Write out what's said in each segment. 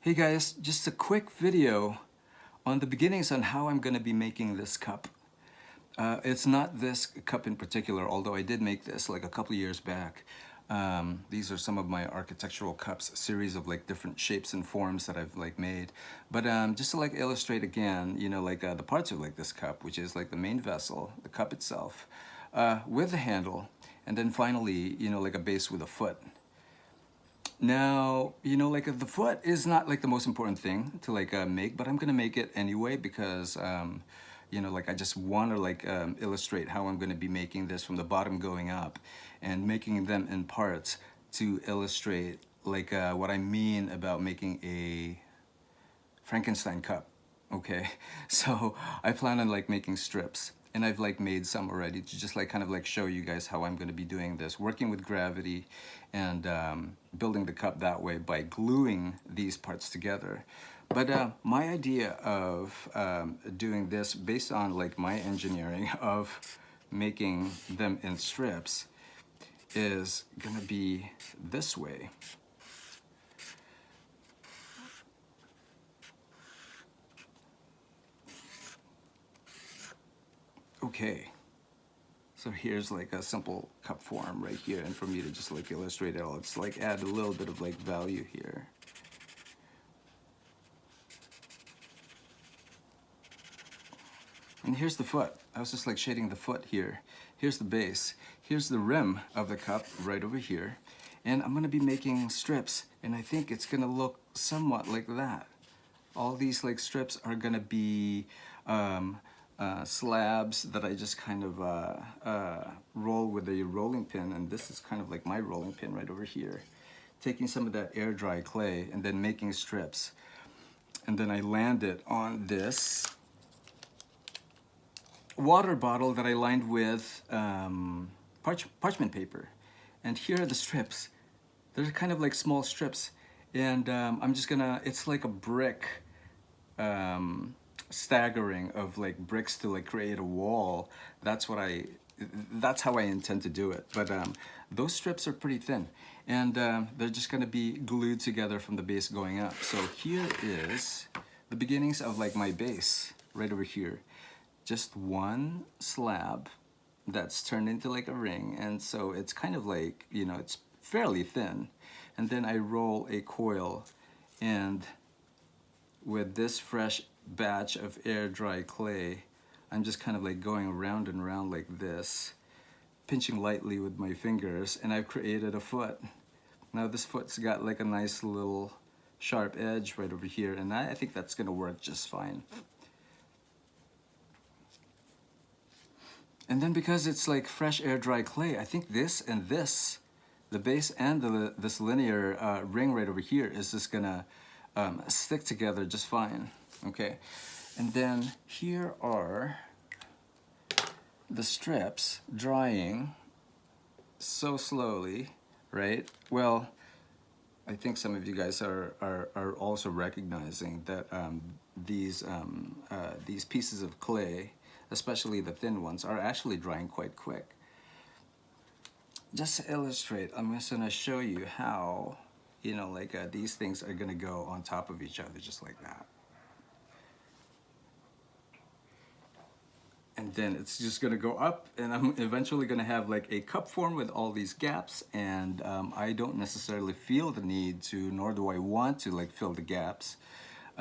Hey guys, just a quick video on the beginnings on how I'm going to be making this cup. It's not this cup in particular, although I did make this like a couple of years back. These are some of my architectural cups, a series of like different shapes and forms that I've like made. But just to like illustrate again, you know, like the parts of like this cup, which is like the main vessel, the cup itself, with the handle, and then finally, you know, like a base with a foot. Now, you know, like the foot is not like the most important thing to like make, but I'm gonna make it anyway because, you know, like I just want to like illustrate how I'm gonna be making this from the bottom going up and making them in parts to illustrate like what I mean about making a Frankenstein cup. Okay, so I plan on like making strips, and I've like made some already to just like kind of like show you guys how I'm going to be doing this, working with gravity and building the cup that way by gluing these parts together. But my idea of doing this based on like my engineering of making them in strips is gonna be this way. Okay, so here's like a simple cup form right here, and for me to just like illustrate it all, it's like add a little bit of like value here. And here's the foot. I was just like shading the foot here. Here's the base. Here's the rim of the cup right over here. And I'm gonna be making strips, and I think it's gonna look somewhat like that. All these like strips are gonna be slabs that I just kind of roll with a rolling pin, and this is kind of like my rolling pin right over here. Taking some of that air dry clay and then making strips. And then I land it on this water bottle that I lined with parchment paper. And here are the strips. They're kind of like small strips. And I'm just gonna, it's like a brick staggering of like bricks to like create a wall. That's how I intend to do it. But those strips are pretty thin, and they're just gonna be glued together from the base going up. So here is the beginnings of like my base right over here. Just one slab that's turned into like a ring, and so it's kind of like, you know, it's fairly thin. And then I roll a coil, and with this fresh batch of air dry clay, I'm just kind of like going around and around like this, pinching lightly with my fingers, and I've created a foot. Now this foot's got like a nice little sharp edge right over here, and I think that's gonna work just fine. And then because it's like fresh air dry clay, I think this and this, the base and this linear ring right over here is just gonna stick together just fine. Okay, and then here are the strips drying so slowly, right? Well, I think some of you guys are also recognizing that these pieces of clay, especially the thin ones, are actually drying quite quick. Just to illustrate, I'm just gonna show you how, you know, like these things are gonna go on top of each other just like that. And then it's just gonna go up, and I'm eventually gonna have like a cup form with all these gaps, and I don't necessarily feel the need to, nor do I want to like fill the gaps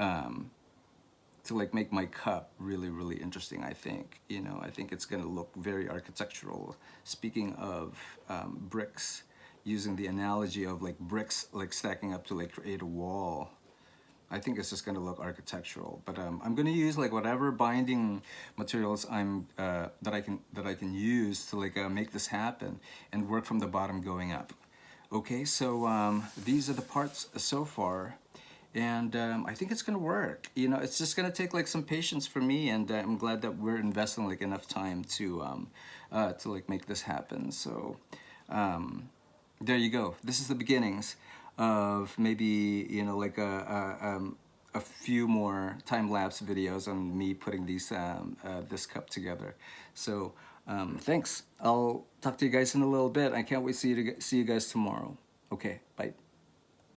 to like make my cup really, really interesting. I think, you know, I think it's gonna look very architectural. Speaking of bricks, using the analogy of like bricks like stacking up to like create a wall, I think it's just gonna look architectural. But I'm gonna use like whatever binding materials that I can use to like make this happen and work from the bottom going up. Okay, so these are the parts so far, and I think it's gonna work. You know, it's just gonna take like some patience for me, and I'm glad that we're investing like enough time to like make this happen. So there you go. This is the beginnings of maybe, you know, like a few more time-lapse videos on me putting these this cup together. So thanks. I'll talk to you guys in a little bit. I can't wait to see you guys tomorrow. Okay, bye.